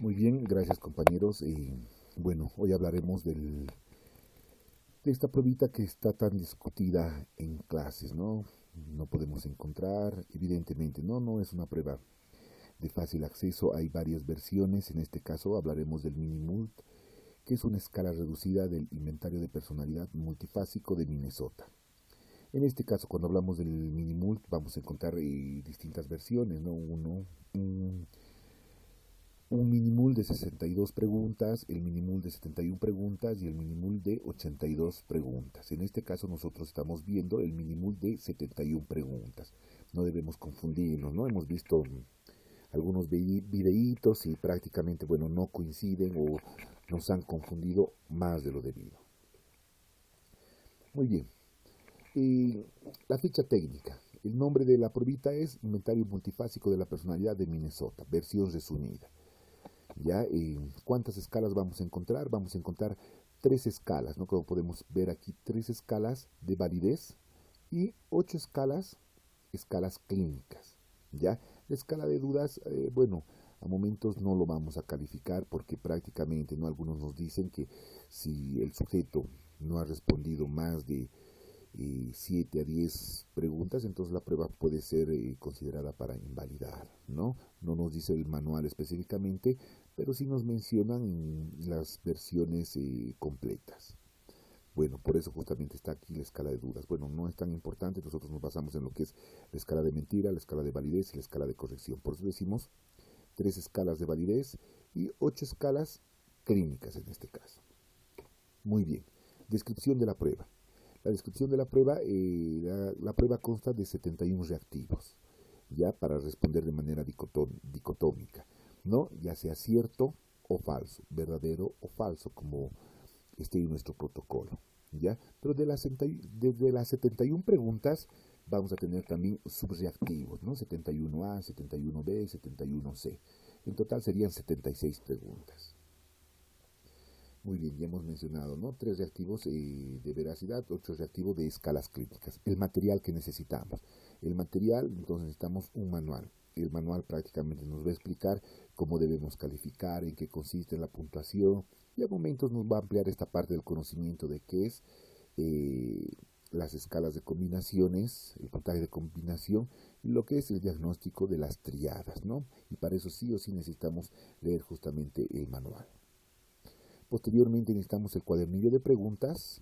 Muy bien, gracias compañeros. Bueno, hoy hablaremos de esta pruebita que está tan discutida en clases, ¿no? No podemos encontrar, evidentemente, no es una prueba de fácil acceso, hay varias versiones. En este caso hablaremos del Minimult, que es una escala reducida del inventario de personalidad multifásico de Minnesota. En este caso, cuando hablamos del Minimult, vamos a encontrar distintas versiones, ¿no? Un minimul de 62 preguntas, el minimul de 71 preguntas y el minimul de 82 preguntas. En este caso nosotros estamos viendo el minimul de 71 preguntas. No debemos confundirnos, ¿no? Hemos visto algunos videitos y prácticamente, bueno, no coinciden o nos han confundido más de lo debido. Muy bien. La ficha técnica. El nombre de la pruebita es Inventario Multifásico de la Personalidad de Minnesota, versión resumida. ¿Ya? ¿Cuántas escalas vamos a encontrar? Vamos a encontrar tres escalas, ¿no? Como podemos ver aquí, tres escalas de validez y 8 escalas clínicas, ¿ya? La escala de dudas, bueno, a momentos no lo vamos a calificar porque prácticamente, ¿no? Algunos nos dicen que si el sujeto no ha respondido más de 7 a 10 preguntas, entonces la prueba puede ser considerada para invalidar, ¿no? No nos dice el manual específicamente, pero sí nos mencionan las versiones completas. Bueno, por eso justamente está aquí la escala de dudas. Bueno, no es tan importante, nosotros nos basamos en lo que es la escala de mentira, la escala de validez y la escala de corrección. Por eso decimos 3 escalas de validez y 8 escalas clínicas en este caso. Muy bien, descripción de la prueba. La descripción de la prueba, la prueba consta de 71 reactivos, ya para responder de manera dicotómica, ¿no? Ya sea cierto o falso, verdadero o falso, como esté en nuestro protocolo, ¿ya? Pero desde las 71 preguntas vamos a tener también subreactivos, ¿no? 71A, 71B, 71C. En total serían 76 preguntas. Muy bien, ya hemos mencionado, ¿no? 3 reactivos de veracidad, 8 reactivos de escalas críticas. El material que necesitamos. El material, entonces necesitamos un manual. El manual prácticamente nos va a explicar cómo debemos calificar, en qué consiste la puntuación, y a momentos nos va a ampliar esta parte del conocimiento de qué es las escalas de combinaciones, el puntaje de combinación, y lo que es el diagnóstico de las triadas, ¿no? Y para eso sí o sí necesitamos leer justamente el manual. Posteriormente necesitamos el cuadernillo de preguntas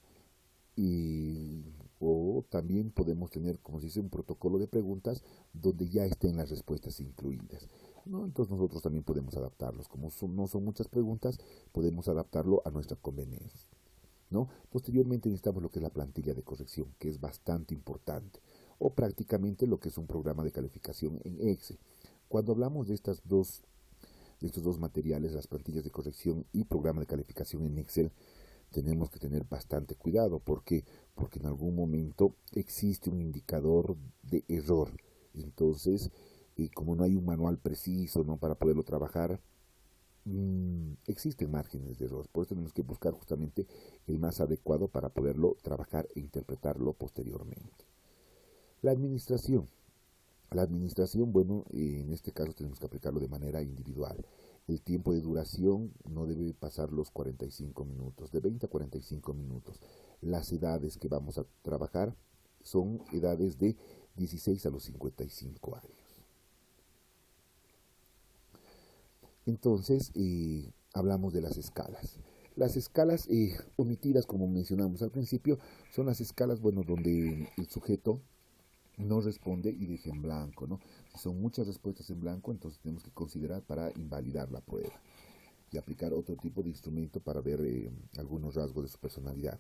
o también podemos tener, como se dice, un protocolo de preguntas donde ya estén las respuestas incluidas, ¿no? Entonces nosotros también podemos adaptarlos. Como no son muchas preguntas, podemos adaptarlo a nuestra conveniencia, ¿no? Posteriormente necesitamos lo que es la plantilla de corrección, que es bastante importante, o prácticamente lo que es un programa de calificación en Excel. Cuando hablamos de estos dos materiales, las plantillas de corrección y programa de calificación en Excel, tenemos que tener bastante cuidado. ¿Por qué? Porque en algún momento existe un indicador de error. Entonces, como no hay un manual preciso, ¿no?, para poderlo trabajar, existen márgenes de error. Por eso tenemos que buscar justamente el más adecuado para poderlo trabajar e interpretarlo posteriormente. La administración. La administración, bueno, en este caso tenemos que aplicarlo de manera individual. El tiempo de duración no debe pasar los 45 minutos, de 20 a 45 minutos. Las edades que vamos a trabajar son edades de 16 a los 55 años. Entonces, hablamos de las escalas. Las escalas omitidas, como mencionamos al principio, son las escalas, bueno, donde el sujeto no responde y deja en blanco, ¿no? Si son muchas respuestas en blanco, entonces tenemos que considerar para invalidar la prueba y aplicar otro tipo de instrumento para ver algunos rasgos de su personalidad.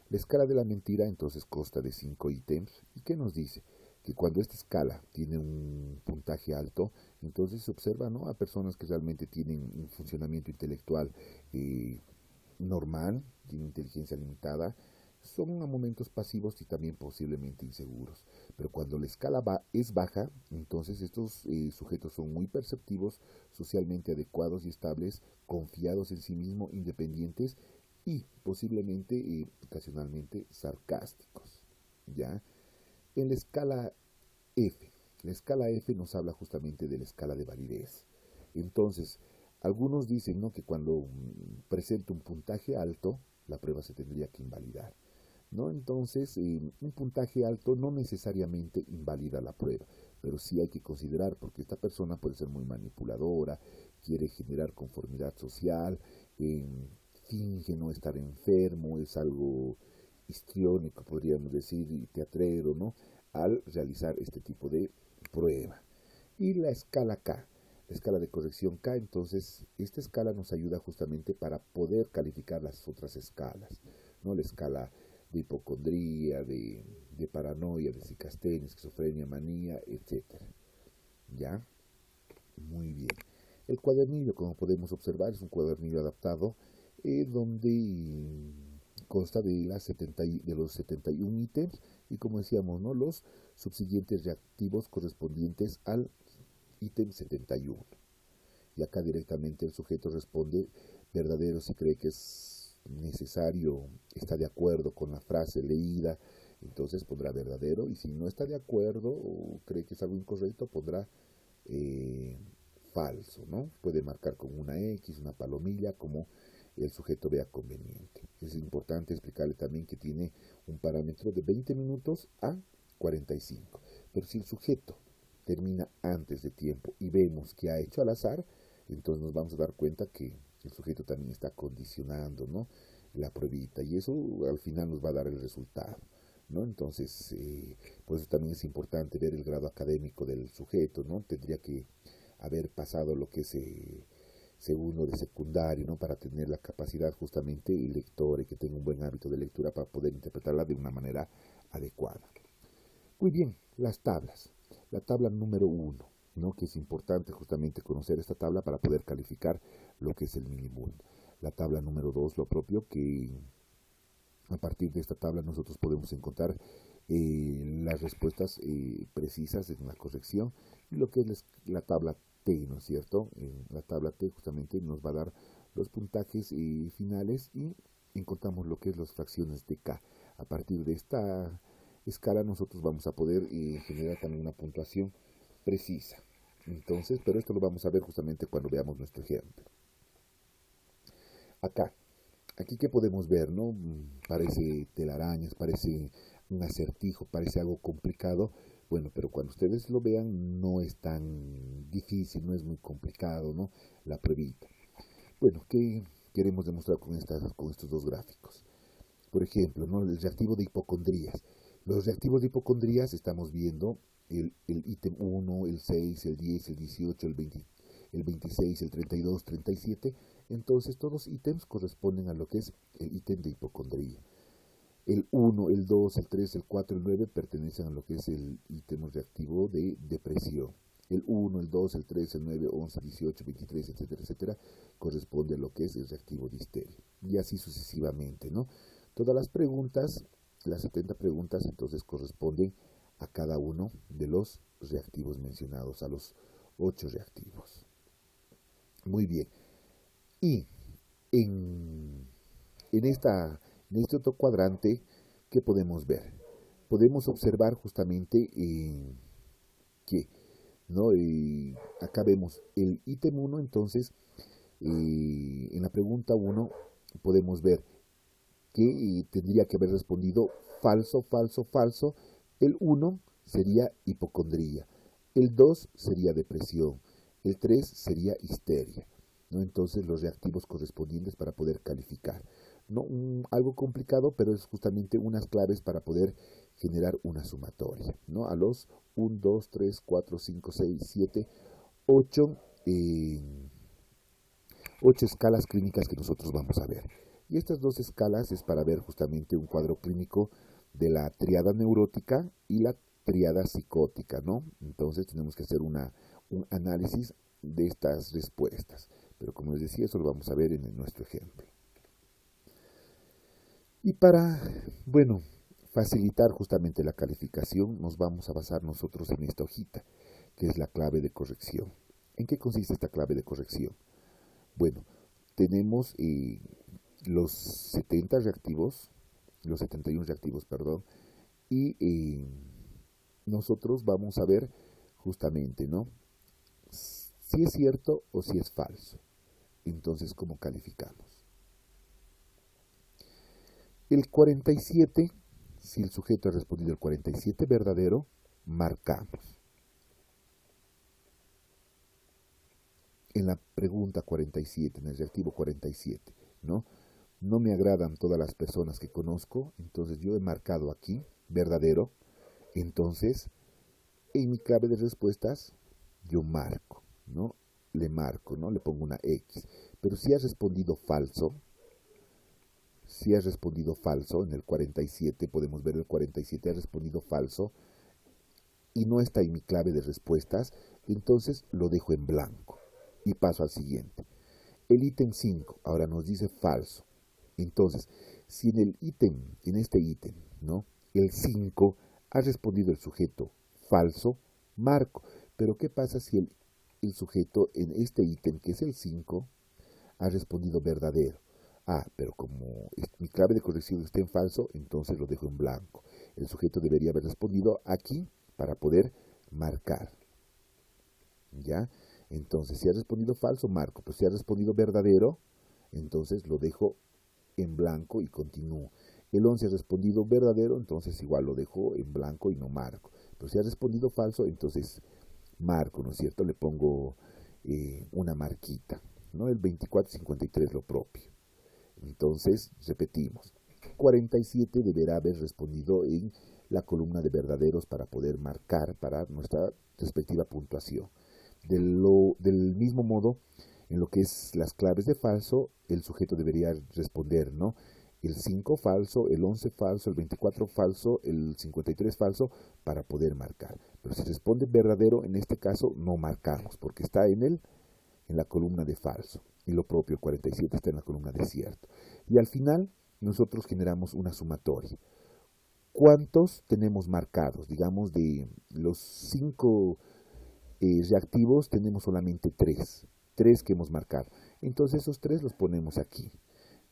La escala de la mentira entonces consta de 5 ítems. ¿Y qué nos dice? Que cuando esta escala tiene un puntaje alto, entonces se observa, ¿no?, a personas que realmente tienen un funcionamiento intelectual normal, tienen inteligencia limitada, son a momentos pasivos y también posiblemente inseguros. Pero cuando la escala es baja, entonces estos sujetos son muy perceptivos, socialmente adecuados y estables, confiados en sí mismos, independientes y posiblemente, ocasionalmente, sarcásticos, ¿ya? En la escala F nos habla justamente de la escala de validez. Entonces, Algunos dicen, ¿no?, que cuando presenta un puntaje alto, la prueba se tendría que invalidar, ¿no? Entonces, un puntaje alto no necesariamente invalida la prueba, pero sí hay que considerar, porque esta persona puede ser muy manipuladora, quiere generar conformidad social, finge no estar enfermo, es algo histriónico, podríamos decir, y teatrero, ¿no?, al realizar este tipo de prueba. Y la escala K, la escala de corrección K, entonces esta escala nos ayuda justamente para poder calificar las otras escalas, ¿no? La escala de hipocondría, de paranoia, de psicastenia, esquizofrenia, manía, etcétera. ¿Ya? Muy bien. El cuadernillo, como podemos observar, es un cuadernillo adaptado donde consta de los 71 ítems y, como decíamos, ¿no?, los subsiguientes reactivos correspondientes al ítem 71. Y acá directamente el sujeto responde verdadero si cree que es necesario, está de acuerdo con la frase leída, entonces pondrá verdadero, y si no está de acuerdo o cree que es algo incorrecto, pondrá falso, ¿no? Puede marcar con una X, una palomilla, como el sujeto vea conveniente. Es importante explicarle también que tiene un parámetro de 20 minutos a 45. Pero si el sujeto termina antes de tiempo y vemos que ha hecho al azar, entonces nos vamos a dar cuenta que el sujeto también está condicionando, ¿no?, la pruebita, y eso al final nos va a dar el resultado, ¿no? Entonces, por eso también es importante ver el grado académico del sujeto, ¿no? Tendría que haber pasado lo que es segundo de secundario, ¿no?, para tener la capacidad justamente lectora y que tenga un buen hábito de lectura para poder interpretarla de una manera adecuada. Muy bien, las tablas. La tabla número 1, ¿no?, que es importante justamente conocer esta tabla para poder calificar lo que es el minimundo. La tabla número 2, lo propio, que a partir de esta tabla nosotros podemos encontrar las respuestas precisas en la corrección, y lo que es la tabla T, ¿no es cierto? La tabla T justamente nos va a dar los puntajes finales, y encontramos lo que es las fracciones de K. A partir de esta escala nosotros vamos a poder generar también una puntuación precisa. Entonces, pero esto lo vamos a ver justamente cuando veamos nuestro ejemplo. Aquí que podemos ver, ¿no? Parece telarañas, parece un acertijo, parece algo complicado. Bueno, pero cuando ustedes lo vean no es tan difícil, no es muy complicado, ¿no?, la pruebita. Bueno, ¿qué queremos demostrar con estos dos gráficos? Por ejemplo, ¿no?, el reactivo de hipocondrías. Los reactivos de hipocondrías estamos viendo el ítem 1, el 6, el 10, el 18, el 26, el 32, 37. Entonces todos ítems corresponden a lo que es el ítem de hipocondría. El 1, el 2, el 3, el 4, el 9 pertenecen a lo que es el ítem reactivo de depresión. El 1, el 2, el 3, el 9, 11, 18, 23, etcétera, etcétera, corresponde a lo que es el reactivo de histeria. Y así sucesivamente, ¿no? Todas las preguntas, las 70 preguntas, entonces corresponden a cada uno de los reactivos mencionados, a los 8 reactivos. Muy bien. Y en este otro cuadrante, ¿qué podemos ver? Podemos observar justamente que, ¿no?, acá vemos el ítem 1, entonces en la pregunta 1 podemos ver que tendría que haber respondido falso, falso, falso. El 1 sería hipocondría, el 2 sería depresión, el 3 sería histeria, ¿no? Entonces los reactivos correspondientes para poder calificar. No, algo complicado, pero es justamente unas claves para poder generar una sumatoria, ¿no? A los 1, 2, 3, 4, 5, 6, 7, 8 escalas clínicas que nosotros vamos a ver. Y estas dos escalas es para ver justamente un cuadro clínico de la triada neurótica y la triada psicótica, ¿no? Entonces tenemos que hacer un análisis de estas respuestas. Pero como les decía, eso lo vamos a ver en nuestro ejemplo. Y para, bueno, facilitar justamente la calificación, nos vamos a basar nosotros en esta hojita, que es la clave de corrección. ¿En qué consiste esta clave de corrección? Bueno, tenemos los 70 reactivos, los 71 reactivos, perdón, y nosotros vamos a ver justamente, ¿no?, si es cierto o si es falso. Entonces, ¿cómo calificamos? El 47, si el sujeto ha respondido el 47 verdadero, marcamos. En la pregunta 47, en el reactivo 47, ¿no? No me agradan todas las personas que conozco, entonces yo he marcado aquí, verdadero, entonces en mi clave de respuestas yo marco, ¿no? Le marco, ¿no? Le pongo una X. Pero si has respondido falso, en el 47, podemos ver el 47, ha respondido falso, y no está en mi clave de respuestas, entonces lo dejo en blanco y paso al siguiente. El ítem 5 ahora nos dice falso. Entonces, si en este ítem, ¿no? El 5 ha respondido el sujeto falso, marco. Pero ¿qué pasa si el sujeto en este ítem, que es el 5, ha respondido verdadero? Pero como mi clave de corrección está en falso, entonces lo dejo en blanco. El sujeto debería haber respondido aquí para poder marcar. ¿Ya? Entonces, si ha respondido falso, marco. Pero si ha respondido verdadero, entonces lo dejo en blanco y continúo. El 11 ha respondido verdadero, entonces igual lo dejo en blanco y no marco. Pero si ha respondido falso, entonces marco, ¿no es cierto? Le pongo una marquita, ¿no? El 24-53 lo propio. Entonces, repetimos. 47 deberá haber respondido en la columna de verdaderos para poder marcar para nuestra respectiva puntuación. Del mismo modo, en lo que es las claves de falso, el sujeto debería responder, ¿no? El 5 falso, el 11 falso, el 24 falso, el 53 falso, para poder marcar. Pero si responde verdadero, en este caso no marcamos, porque está en la columna de falso. Y lo propio, 47 está en la columna de cierto. Y al final, nosotros generamos una sumatoria. ¿Cuántos tenemos marcados? Digamos, de los 5 reactivos tenemos solamente 3 que hemos marcado. Entonces esos 3 los ponemos aquí.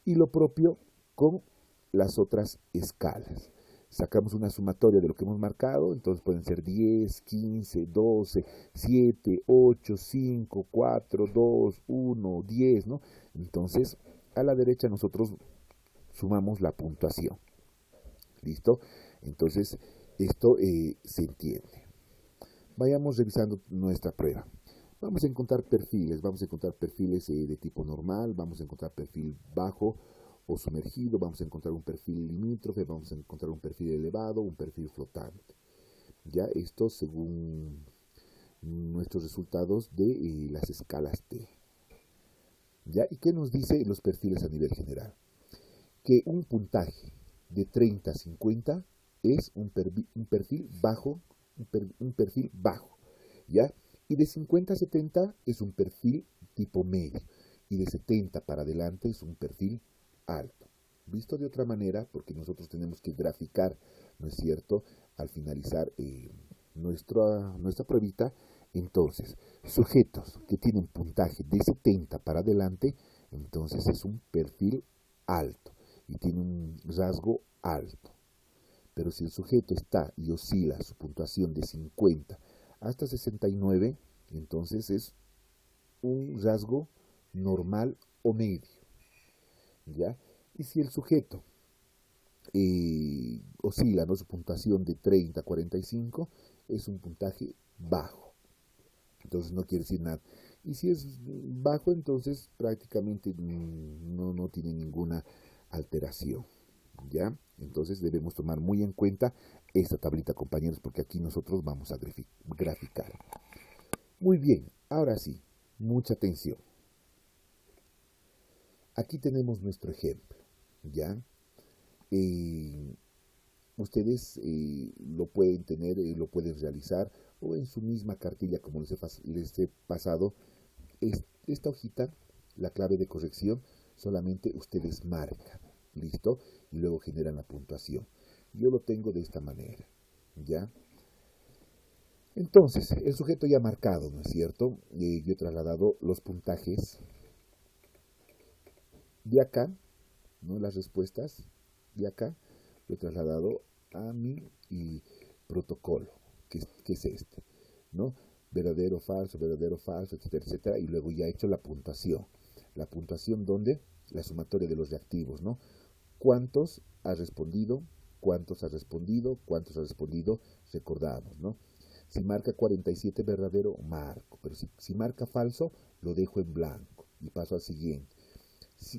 Y lo propio con las otras escalas. Sacamos una sumatoria de lo que hemos marcado, entonces pueden ser 10, 15, 12, 7, 8, 5, 4, 2, 1, 10, ¿no? Entonces, a la derecha nosotros sumamos la puntuación. ¿Listo? Entonces, esto se entiende. Vayamos revisando nuestra prueba. Vamos a encontrar perfiles de tipo normal, vamos a encontrar perfil bajo o sumergido, vamos a encontrar un perfil limítrofe, vamos a encontrar un perfil elevado, un perfil flotante. Ya esto según nuestros resultados de las escalas T. ¿Ya? ¿Y qué nos dice los perfiles a nivel general? Que un puntaje de 30 a 50 es un perfil bajo, un perfil bajo, ¿ya? Y de 50 a 70 es un perfil tipo medio, y de 70 para adelante es un perfil alto. Visto de otra manera, porque nosotros tenemos que graficar, ¿no es cierto?, al finalizar nuestra pruebita. Entonces, sujetos que tienen puntaje de 70 para adelante, entonces es un perfil alto y tiene un rasgo alto. Pero si el sujeto está y oscila su puntuación de 50 hasta 69, entonces es un rasgo normal o medio, ¿ya? Y si el sujeto oscila, ¿no?, su puntuación de 30 a 45, es un puntaje bajo. Entonces no quiere decir nada. Y si es bajo, entonces prácticamente no tiene ninguna alteración, ¿ya? Entonces debemos tomar muy en cuenta esta tablita, compañeros, porque aquí nosotros vamos a graficar. Muy bien, ahora sí, mucha atención. Aquí tenemos nuestro ejemplo, ¿ya? Ustedes lo pueden tener, lo pueden realizar, o en su misma cartilla, como les he pasado, esta hojita, la clave de corrección, solamente ustedes marcan, ¿listo? Y luego generan la puntuación. Yo lo tengo de esta manera, ¿ya? Entonces, el sujeto ya ha marcado, ¿no es cierto? Yo he trasladado los puntajes de acá, ¿no?, las respuestas de acá, lo he trasladado a mi protocolo, que es este, ¿no? Verdadero, falso, etcétera, etcétera, y luego ya he hecho la puntuación. La puntuación donde la sumatoria de los reactivos, ¿no? ¿Cuántos ha respondido? ¿Cuántos ha respondido? ¿Cuántos ha respondido? Recordamos, ¿no? Si marca 47 verdadero, marco. Pero si marca falso, lo dejo en blanco y paso al siguiente.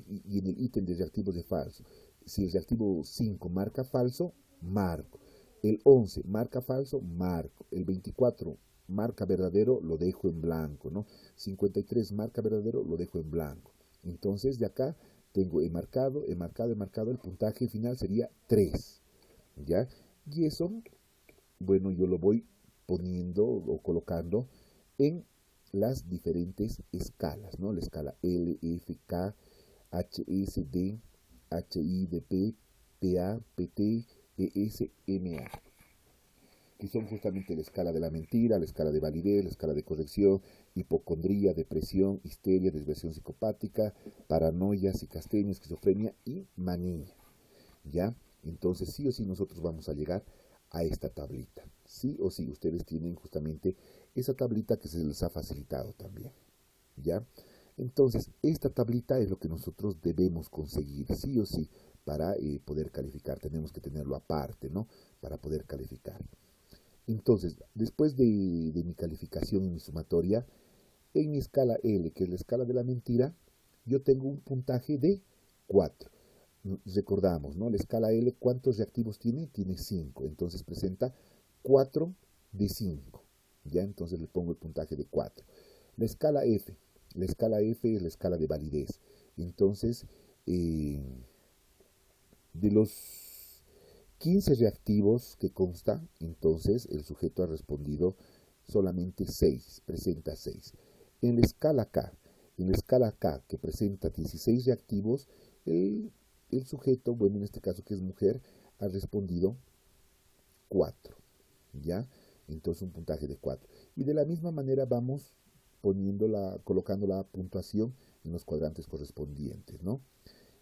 Y en el ítem de reactivos de falso, si el reactivo 5 marca falso, marco. El 11 marca falso, marco. El 24 marca verdadero, lo dejo en blanco, ¿no? 53 marca verdadero, lo dejo en blanco. Entonces, de acá he marcado, el puntaje final sería 3, ¿ya? Y eso, bueno, yo lo voy poniendo o colocando en las diferentes escalas, ¿no? La escala L, F, K, H, S, D, H, I, D, P, P, A, P, T, E, S, M, A, que son justamente la escala de la mentira, la escala de validez, la escala de corrección, hipocondría, depresión, histeria, desviación psicopática, paranoia, psicastenia, esquizofrenia y manía, ¿ya? Entonces, sí o sí nosotros vamos a llegar a esta tablita. Sí o sí, ustedes tienen justamente esa tablita que se les ha facilitado también, ¿ya? Entonces, esta tablita es lo que nosotros debemos conseguir, sí o sí, para poder calificar. Tenemos que tenerlo aparte, ¿no? Para poder calificar. Entonces, después de mi calificación y mi sumatoria, en mi escala L, que es la escala de la mentira, yo tengo un puntaje de 4. Recordamos, ¿no? La escala L, ¿cuántos reactivos tiene? Tiene 5. Entonces presenta 4 de 5. ¿Ya? Entonces le pongo el puntaje de 4. La escala F. La escala F es la escala de validez. Entonces, de los 15 reactivos que consta, entonces el sujeto ha respondido solamente 6, presenta 6. En la escala K, que presenta 16 reactivos, el sujeto, bueno, en este caso que es mujer, ha respondido 4, ¿ya? Entonces un puntaje de 4. Y de la misma manera vamos colocando la puntuación en los cuadrantes correspondientes, ¿no?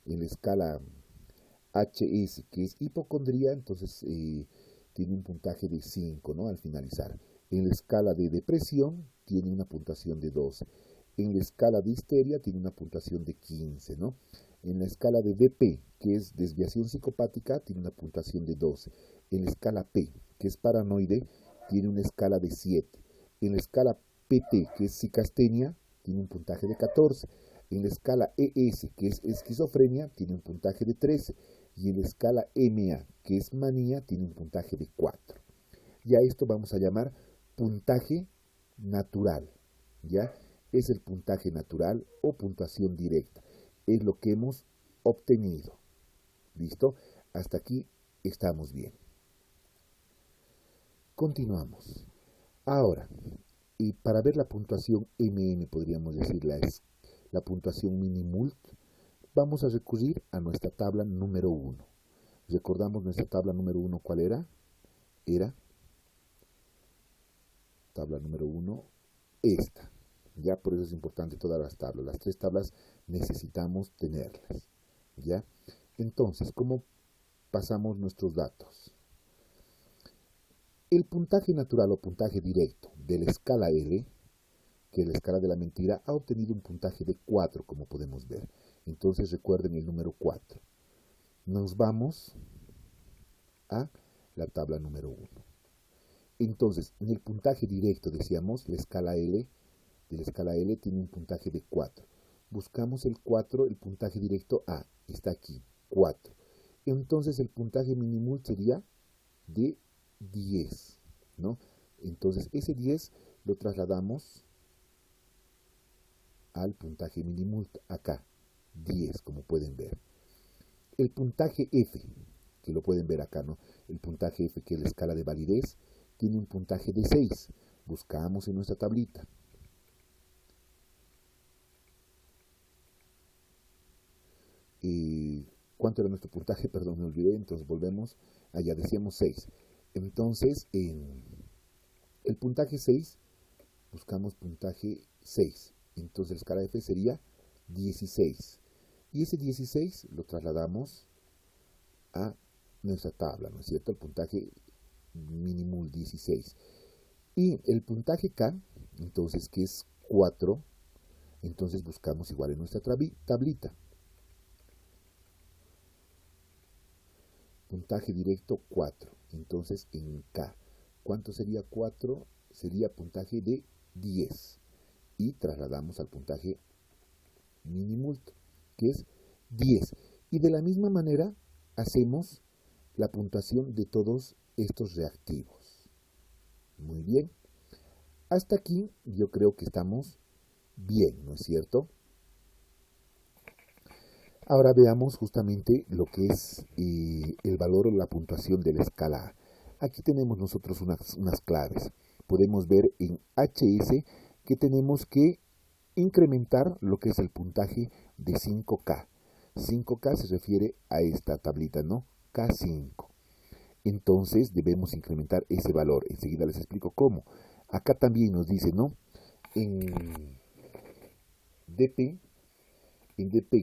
En la escala HS, que es hipocondría, entonces tiene un puntaje de 5, ¿no? Al finalizar. En la escala de depresión tiene una puntuación de 12. En la escala de histeria tiene una puntuación de 15, ¿no? En la escala de DP, que es desviación psicopática, tiene una puntuación de 12. En la escala P, que es paranoide, tiene una escala de 7. En la escala PT, que es psicastenia, tiene un puntaje de 14. En la escala ES, que es esquizofrenia, tiene un puntaje de 13. Y en la escala MA, que es manía, tiene un puntaje de 4. Ya esto vamos a llamar puntaje natural, ¿ya? Es el puntaje natural o puntuación directa. Es lo que hemos obtenido. ¿Listo? Hasta aquí estamos bien. Continuamos. Ahora, y para ver la puntuación MM, podríamos decir la puntuación Minimult, vamos a recurrir a nuestra tabla número 1. Recordamos nuestra tabla número 1, ¿cuál era? Era tabla número 1, esta. Ya por eso es importante todas las tablas. Las 3 tablas necesitamos tenerlas. ¿Ya? Entonces, ¿cómo pasamos nuestros datos? El puntaje natural o puntaje directo de la escala L, que es la escala de la mentira, ha obtenido un puntaje de 4, como podemos ver. Entonces recuerden el número 4. Nos vamos a la tabla número 1. Entonces, en el puntaje directo, decíamos, la escala L, de la escala L tiene un puntaje de 4. Buscamos el 4, el puntaje directo A, está aquí, 4. Entonces el puntaje mínimo sería de 10, ¿no? Entonces ese 10 lo trasladamos al puntaje mínimo acá, 10, como pueden ver. El puntaje F, que lo pueden ver acá, ¿no? El puntaje F, que es la escala de validez, tiene un puntaje de 6. Buscamos en nuestra tablita. ¿Cuánto era nuestro puntaje? Perdón, me olvidé. Entonces volvemos. Allá decíamos 6. Entonces, en el puntaje 6, buscamos puntaje 6. Entonces la escala F sería 16. Y ese 16 lo trasladamos a nuestra tabla, ¿no es cierto? El puntaje mínimo 16. Y el puntaje K, entonces, que es 4, Entonces buscamos igual en nuestra tablita. Puntaje directo 4. Entonces en K, ¿cuánto sería 4? Sería puntaje de 10. Y trasladamos al puntaje minimulto, que es 10. Y de la misma manera hacemos la puntuación de todos estos reactivos. Muy bien. Hasta aquí yo creo que estamos bien, ¿no es cierto? Ahora veamos justamente lo que es el valor o la puntuación de la escala A. Aquí tenemos nosotros unas claves. Podemos ver en HS que tenemos que incrementar lo que es el puntaje de 5K. 5K se refiere a esta tablita, ¿no? K5. Entonces debemos incrementar ese valor. Enseguida les explico cómo. Acá también nos dice, ¿no? En DP,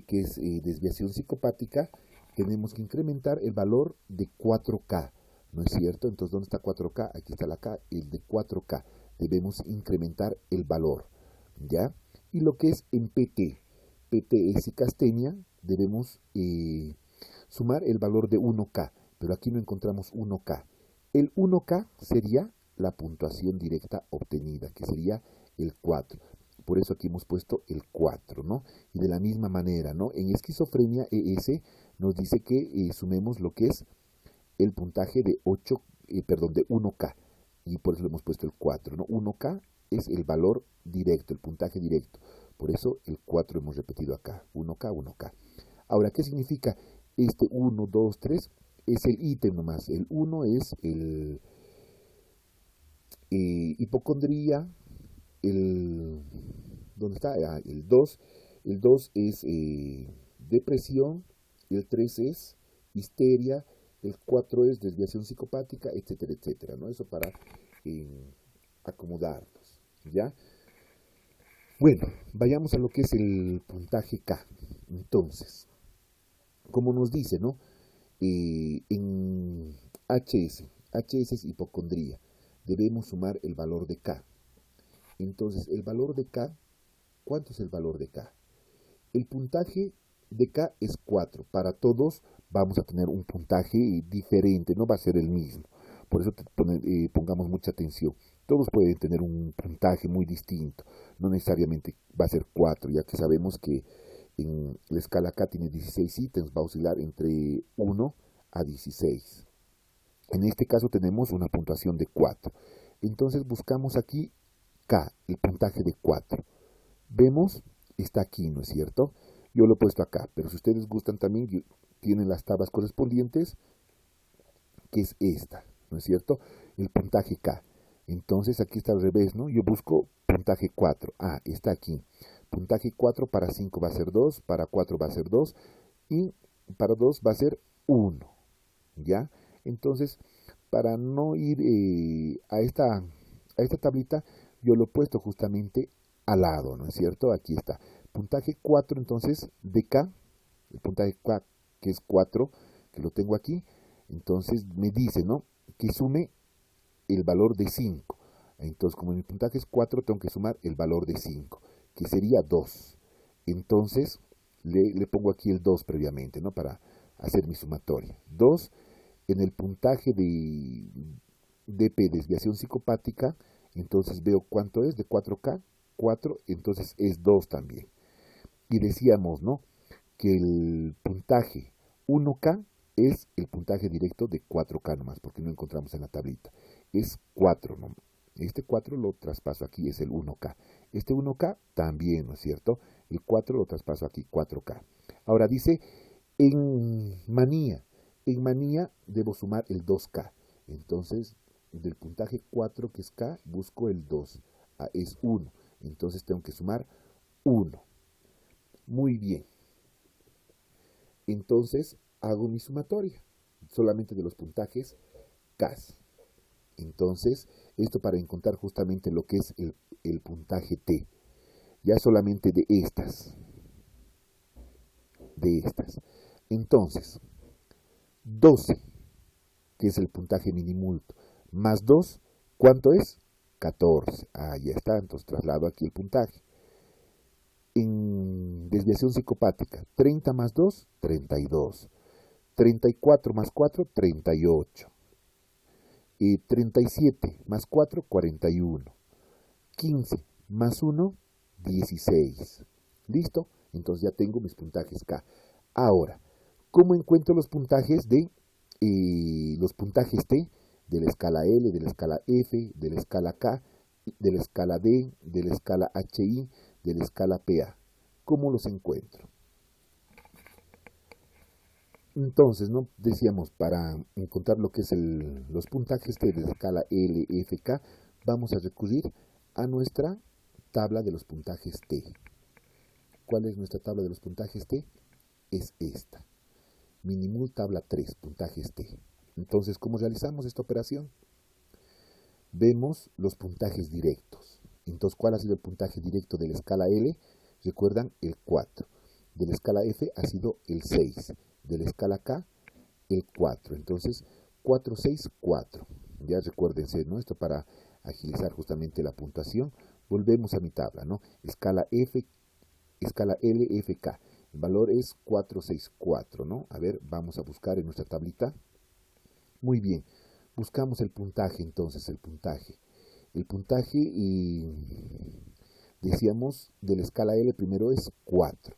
que es desviación psicopática, tenemos que incrementar el valor de 4K, ¿no es cierto? Entonces, ¿dónde está 4K? Aquí está la K, el de 4K. Debemos incrementar el valor, ¿ya? Y lo que es en PT es psicastenia, debemos sumar el valor de 1K, pero aquí no encontramos 1K. El 1K sería la puntuación directa obtenida, que sería el 4. Por eso aquí hemos puesto el 4, ¿no? Y de la misma manera, ¿no? En esquizofrenia ES nos dice que sumemos lo que es el puntaje de 1K. Y por eso le hemos puesto el 4, ¿no? 1K es el valor directo, el puntaje directo. Por eso el 4 hemos repetido acá. 1K, 1K. Ahora, ¿qué significa este 1, 2, 3? Es el ítem nomás. El 1 es el hipocondría. ¿Dónde está? El 2. El 2 es depresión. El 3 es histeria. El 4 es desviación psicopática, etcétera, etcétera, ¿no? Eso para acomodarnos, ¿ya? Bueno, vayamos a lo que es el puntaje K. Entonces, como nos dice, ¿no? En HS es hipocondría. Debemos sumar el valor de K. Entonces, el valor de K, ¿cuánto es el valor de K? El puntaje de K es 4. Para todos vamos a tener un puntaje diferente, no va a ser el mismo. Por eso pongamos mucha atención. Todos pueden tener un puntaje muy distinto. No necesariamente va a ser 4, ya que sabemos que en la escala K tiene 16 ítems, va a oscilar entre 1 a 16. En este caso tenemos una puntuación de 4. Entonces buscamos aquí K, el puntaje de 4. Vemos, está aquí, ¿no es cierto? Yo lo he puesto acá, pero si ustedes gustan también, tienen las tablas correspondientes, que es esta, ¿no es cierto? El puntaje K. Entonces aquí está al revés, ¿no? Yo busco puntaje 4. Ah, está aquí. Puntaje 4 para 5 va a ser 2, para 4 va a ser 2 y para 2 va a ser 1, ¿ya? Entonces, para no ir a esta tablita, yo lo he puesto justamente al lado, ¿no es cierto? Aquí está. Puntaje 4, entonces, de K, el puntaje K, que es 4, que lo tengo aquí, entonces me dice, ¿no? Que sume el valor de 5. Entonces, como mi puntaje es 4, tengo que sumar el valor de 5, que sería 2. Entonces, le pongo aquí el 2 previamente, ¿no? Para hacer mi sumatoria. 2 en el puntaje de DP, desviación psicopática, entonces veo cuánto es de 4K, 4, entonces es 2 también. Y decíamos, ¿no? Que el puntaje 1K es el puntaje directo de 4K nomás, porque no encontramos en la tablita. Es 4 nomás. Este 4 lo traspaso aquí, es el 1K. Este 1K también, ¿no es cierto? El 4 lo traspaso aquí, 4K. Ahora dice, en manía debo sumar el 2K. Entonces, del puntaje 4 que es K, busco el 2. Es 1. Entonces tengo que sumar 1. Muy bien. Entonces hago mi sumatoria, solamente de los puntajes K. Entonces, esto para encontrar justamente lo que es el puntaje T. Ya solamente de estas. Entonces, 12, que es el puntaje minimulto, más 2, ¿cuánto es? 14. Ah, ya está, entonces traslado aquí el puntaje. desviación psicopática. 30 más 2, 32. 34 más 4, 38. 37 más 4, 41. 15 más 1, 16. ¿Listo? Entonces ya tengo mis puntajes K. Ahora, ¿cómo encuentro los puntajes T de la escala L, de la escala F, de la escala K, de la escala D, de la escala HI, de la escala PA? ¿Cómo los encuentro? Entonces, ¿no? Decíamos, para encontrar lo que es los puntajes T de la escala L, F, K, vamos a recurrir a nuestra tabla de los puntajes T. ¿Cuál es nuestra tabla de los puntajes T? Es esta. Minimul tabla 3, puntajes T. Entonces, ¿cómo realizamos esta operación? Vemos los puntajes directos. Entonces, ¿cuál ha sido el puntaje directo de la escala L? Recuerdan, el 4. De la escala F ha sido el 6. De la escala K, el 4. Entonces, 4, 6, 4. Ya recuérdense, ¿no? Esto para agilizar justamente la puntuación. Volvemos a mi tabla, ¿no? Escala F, escala L, F, K. El valor es 4, 6, 4, ¿no? A ver, vamos a buscar en nuestra tablita. Muy bien. Buscamos el puntaje, entonces, el puntaje. El puntaje, decíamos, de la escala L primero es 4.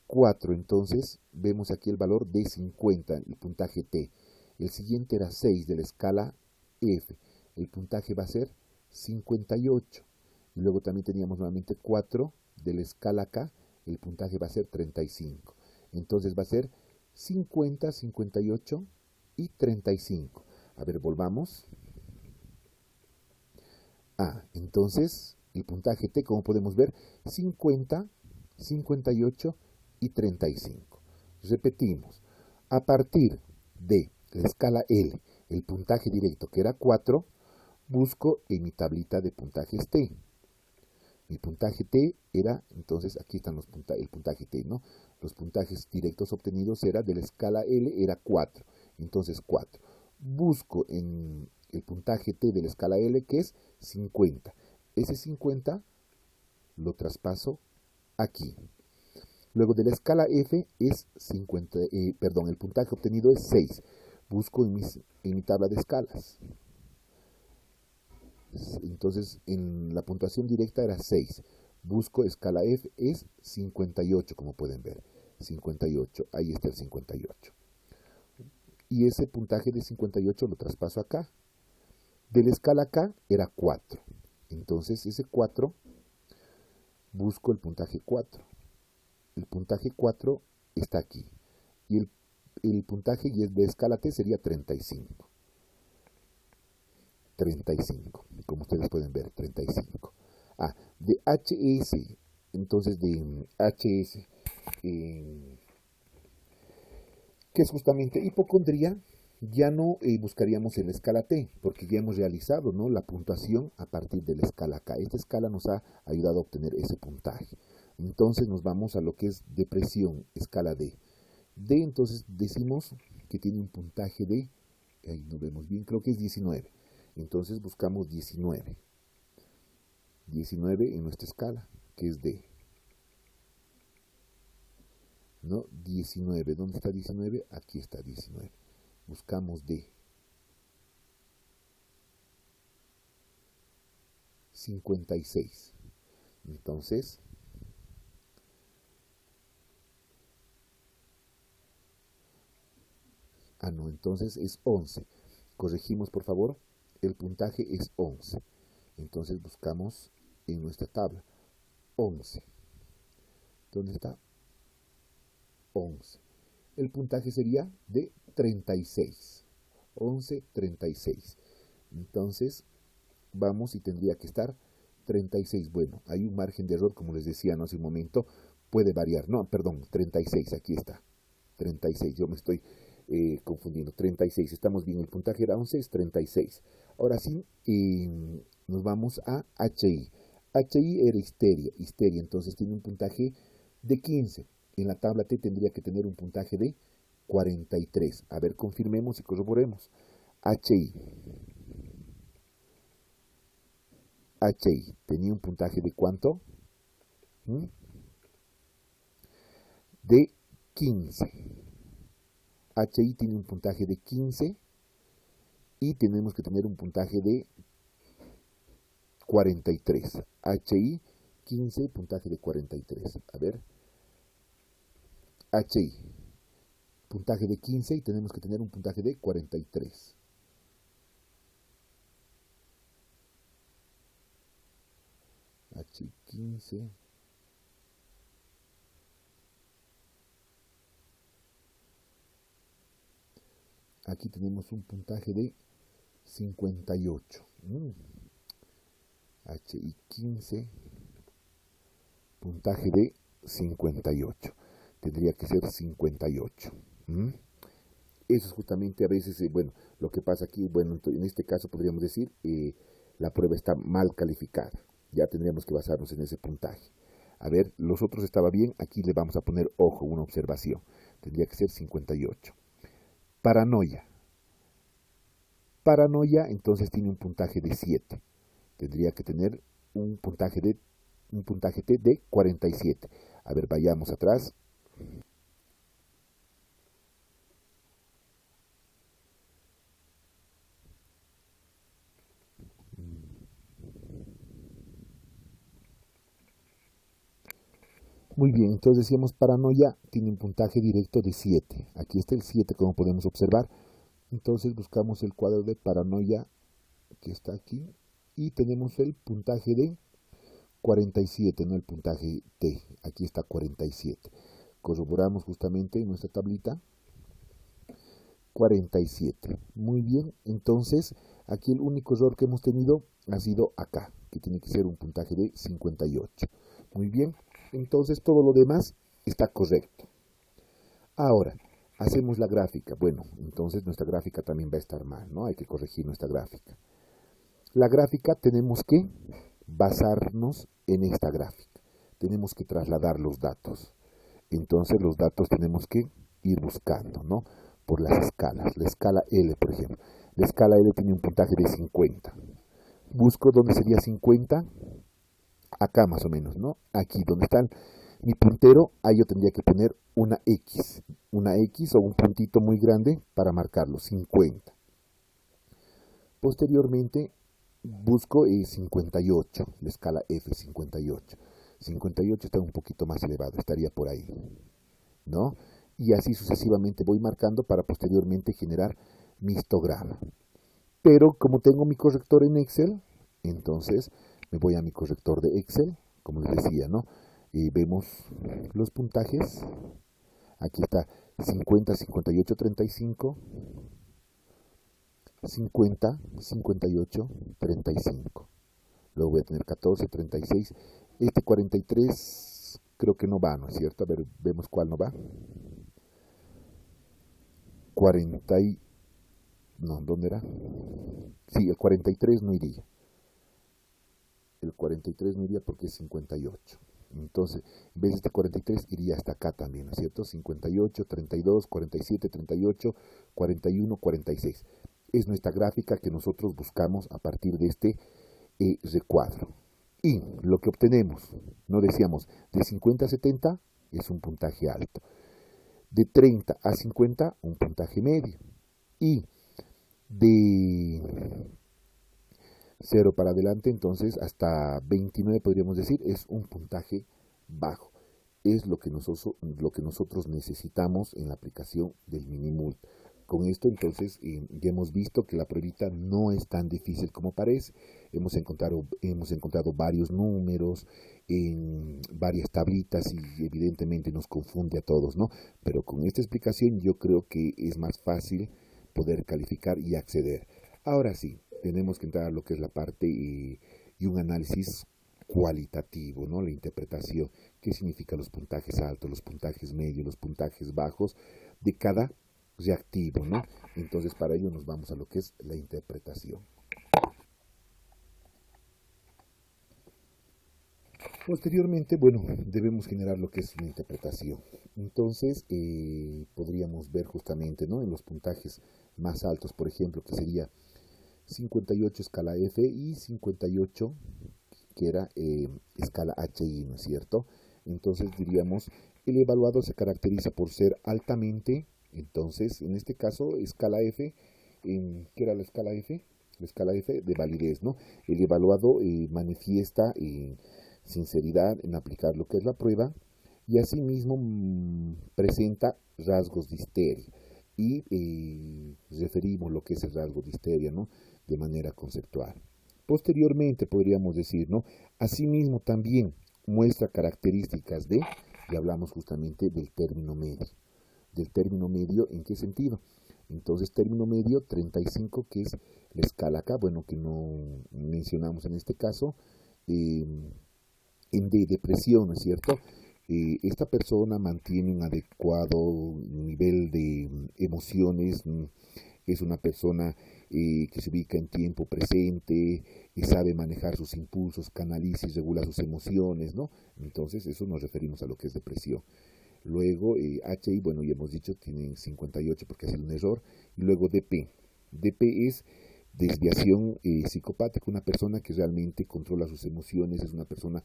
4, entonces, vemos aquí el valor de 50, el puntaje T. El siguiente era 6 de la escala F. El puntaje va a ser 58. Y luego también teníamos nuevamente 4 de la escala K. El puntaje va a ser 35. Entonces va a ser 50, 58 y 35. A ver, volvamos. Entonces, el puntaje T, como podemos ver, 50, 58 y 35. Repetimos. A partir de la escala L, el puntaje directo, que era 4, busco en mi tablita de puntajes T. Mi puntaje T era, entonces, aquí están el puntaje T, ¿no? Los puntajes directos obtenidos era de la escala L, era 4. Entonces, 4. Busco en el puntaje T de la escala L, que es 50. Ese 50 lo traspaso aquí. Luego de la escala F es 50, el puntaje obtenido es 6. Busco en mi tabla de escalas. Entonces, en la puntuación directa era 6. Busco escala F, es 58, como pueden ver. 58, ahí está el 58. Y ese puntaje de 58 lo traspaso acá. De la escala K era 4. Entonces, ese 4, busco el puntaje 4. El puntaje 4 está aquí. Y el puntaje de escala T sería 35. 35, como ustedes pueden ver, 35. De HS, entonces de HS, que es justamente hipocondría, ya no buscaríamos en la escala T, porque ya hemos realizado, ¿no?, la puntuación a partir de la escala K. Esta escala nos ha ayudado a obtener ese puntaje. Entonces nos vamos a lo que es depresión, escala D. D, entonces decimos que tiene un puntaje de, ahí no vemos bien, creo que es 19. Entonces buscamos 19. 19 en nuestra escala, que es D. ¿No? 19. ¿Dónde está 19? Aquí está 19. Buscamos D. 56. Entonces, entonces es 11. Corregimos, por favor. El puntaje es 11. Entonces buscamos en nuestra tabla 11. ¿Dónde está? 11. El puntaje sería de 36. 11, 36. Entonces vamos y tendría que estar 36. Bueno, hay un margen de error, como les decía hace un momento, puede variar. No, perdón, 36, aquí está. 36, yo me estoy confundiendo. 36, estamos bien, el puntaje era 11, es 36. Ahora sí, nos vamos a HI. HI era histeria, entonces tiene un puntaje de 15. En la tabla T tendría que tener un puntaje de 43. A ver, confirmemos y corroboremos. HI. HI tenía un puntaje de ¿cuánto? de 15. HI tiene un puntaje de 15 y tenemos que tener un puntaje de 43. HI 15, puntaje de 43. A ver. HI, puntaje de 15 y tenemos que tener un puntaje de 43. HI 15. Aquí tenemos un puntaje de 58. HI 15, puntaje de 58. Tendría que ser 58. Eso es justamente a veces, bueno, lo que pasa aquí, bueno, en este caso podríamos decir, la prueba está mal calificada. Ya tendríamos que basarnos en ese puntaje. A ver, los otros estaba bien, aquí le vamos a poner ojo, una observación. Tendría que ser 58. Paranoia. Paranoia entonces tiene un puntaje de 7. Tendría que tener un puntaje T de 47. A ver, vayamos atrás. Muy bien, entonces decíamos paranoia tiene un puntaje directo de 7. Aquí está el 7 como podemos observar. Entonces buscamos el cuadro de paranoia que está aquí y tenemos el puntaje de 47, no el puntaje T. Aquí está 47. Corroboramos justamente en nuestra tablita 47. Muy bien, entonces aquí el único error que hemos tenido ha sido acá, que tiene que ser un puntaje de 58. Muy bien, entonces todo lo demás está correcto. Ahora, hacemos la gráfica. Bueno, entonces nuestra gráfica también va a estar mal, ¿no? Hay que corregir nuestra gráfica. La gráfica tenemos que basarnos en esta gráfica. Tenemos que trasladar los datos. Entonces los datos tenemos que ir buscando, ¿no? Por las escalas. La escala L, por ejemplo. La escala L tiene un puntaje de 50. Busco dónde sería 50. Acá más o menos, ¿no? Aquí donde está mi puntero, ahí yo tendría que poner una X o un puntito muy grande para marcarlo, 50. Posteriormente busco 58, la escala F, 58. 58 está un poquito más elevado, estaría por ahí, ¿no? Y así sucesivamente voy marcando para posteriormente generar mi histograma. Pero como tengo mi corrector en Excel, entonces me voy a mi corrector de Excel, como les decía, ¿no? Y vemos los puntajes. Aquí está 50, 58, 35, 50, 58, 35. Luego voy a tener 14, 36. Este 43 creo que no va, ¿no es cierto? A ver, vemos cuál no va. 40 y... No, ¿dónde era? Sí, el 43 no iría. El 43 no iría porque es 58. Entonces, en vez de este 43, iría hasta acá también, ¿no es cierto? 58, 32, 47, 38, 41, 46. Es nuestra gráfica que nosotros buscamos a partir de este recuadro. Y lo que obtenemos, no decíamos, de 50 a 70 es un puntaje alto. De 30 a 50, un puntaje medio. Y de 0 para adelante, entonces hasta 29 podríamos decir, es un puntaje bajo. Es lo que nosotros necesitamos en la aplicación del Minimult. Con esto, entonces, ya hemos visto que la pruebita no es tan difícil como parece. Hemos encontrado varios números en varias tablitas y evidentemente nos confunde a todos, ¿no? Pero con esta explicación yo creo que es más fácil poder calificar y acceder. Ahora sí, tenemos que entrar a lo que es la parte y un análisis cualitativo, ¿no? La interpretación, qué significan los puntajes altos, los puntajes medios, los puntajes bajos de cada reactivo, ¿no? Entonces para ello nos vamos a lo que es la interpretación. Posteriormente, bueno, debemos generar lo que es una interpretación. Entonces podríamos ver justamente, ¿no? En los puntajes más altos, por ejemplo, que sería 58 escala F y 58 que era escala HI, ¿no es cierto? Entonces diríamos, el evaluado se caracteriza por ser altamente, entonces en este caso, escala F, ¿qué era la escala F? La escala F de validez, ¿no? El evaluado manifiesta sinceridad en aplicar lo que es la prueba y asimismo presenta rasgos de histeria y referimos lo que es el rasgo de histeria, ¿no? De manera conceptual. Posteriormente podríamos decir, ¿no? Asimismo también muestra características de, y hablamos justamente del término medio. Del término medio, ¿en qué sentido? Entonces, término medio 35, que es la escala acá, bueno, que no mencionamos en este caso, en depresión, ¿no es cierto? Esta persona mantiene un adecuado nivel de emociones, es una persona que se ubica en tiempo presente y sabe manejar sus impulsos, canaliza y regula sus emociones, ¿no? Entonces, eso nos referimos a lo que es depresión. Luego, HI, bueno, ya hemos dicho, tienen 58 porque ha sido un error. Y luego DP. DP es desviación psicopática, una persona que realmente controla sus emociones, es una persona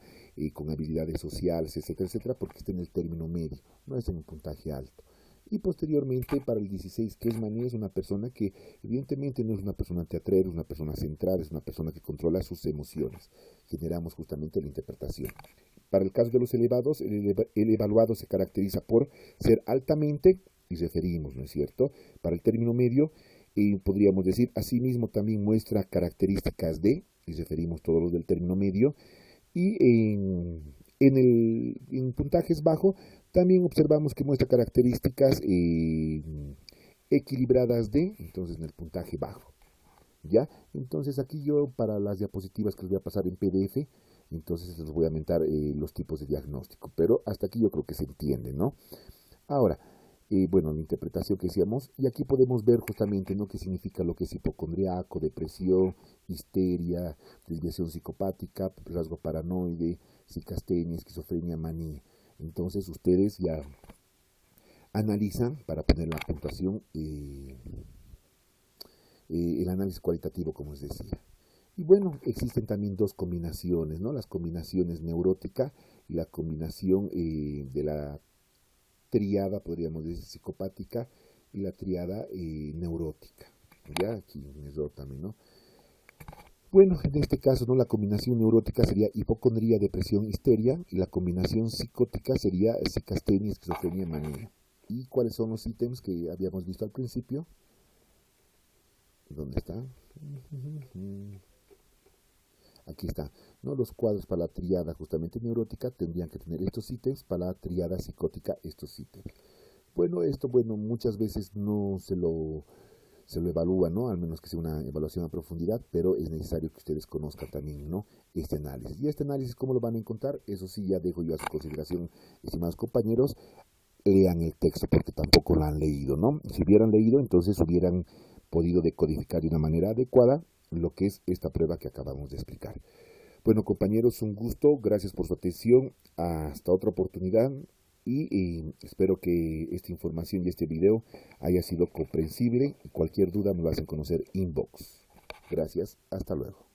con habilidades sociales, etcétera, etcétera, porque está en el término medio, no es en un puntaje alto. Y posteriormente, para el 16, que es manía, es una persona que evidentemente no es una persona teatrera, es una persona centrada, es una persona que controla sus emociones. Generamos justamente la interpretación. Para el caso de los elevados, el evaluado se caracteriza por ser altamente, y referimos, ¿no es cierto? Para el término medio, podríamos decir, asimismo también muestra características de, y referimos todos los del término medio, y en puntajes bajo también observamos que muestra características equilibradas de, entonces en el puntaje bajo. ¿Ya? Entonces aquí yo para las diapositivas que les voy a pasar en PDF, entonces les voy a aumentar los tipos de diagnóstico, pero hasta aquí yo creo que se entiende, ¿no? Ahora, bueno, la interpretación que decíamos, y aquí podemos ver justamente, ¿no?, qué significa lo que es hipocondriaco, depresión, histeria, desviación psicopática, rasgo paranoide, psicastenia, esquizofrenia, manía. Entonces ustedes ya analizan para poner la puntuación el análisis cualitativo, como les decía. Y bueno, existen también dos combinaciones, ¿no? Las combinaciones neurótica y la combinación de la triada, podríamos decir, psicopática y la triada neurótica. Ya, aquí un error también, ¿no? Bueno, en este caso, ¿no?, la combinación neurótica sería hipocondría, depresión, histeria, y la combinación psicótica sería psicastenia, esquizofrenia, manía. ¿Y cuáles son los ítems que habíamos visto al principio? ¿Dónde está? Aquí está, ¿no? Los cuadros para la triada justamente neurótica tendrían que tener estos ítems, para la triada psicótica estos ítems. Bueno, esto, bueno, muchas veces no se lo evalúa, ¿no? Al menos que sea una evaluación a profundidad, pero es necesario que ustedes conozcan también, ¿no?, este análisis. Y este análisis, ¿cómo lo van a encontrar? Eso sí, ya dejo yo a su consideración, estimados compañeros. Lean el texto porque tampoco lo han leído, ¿no? Si hubieran leído, entonces hubieran podido decodificar de una manera adecuada lo que es esta prueba que acabamos de explicar. Bueno, compañeros, un gusto, gracias por su atención, hasta otra oportunidad y espero que esta información y este video haya sido comprensible y cualquier duda me lo hacen conocer inbox. Gracias, hasta luego.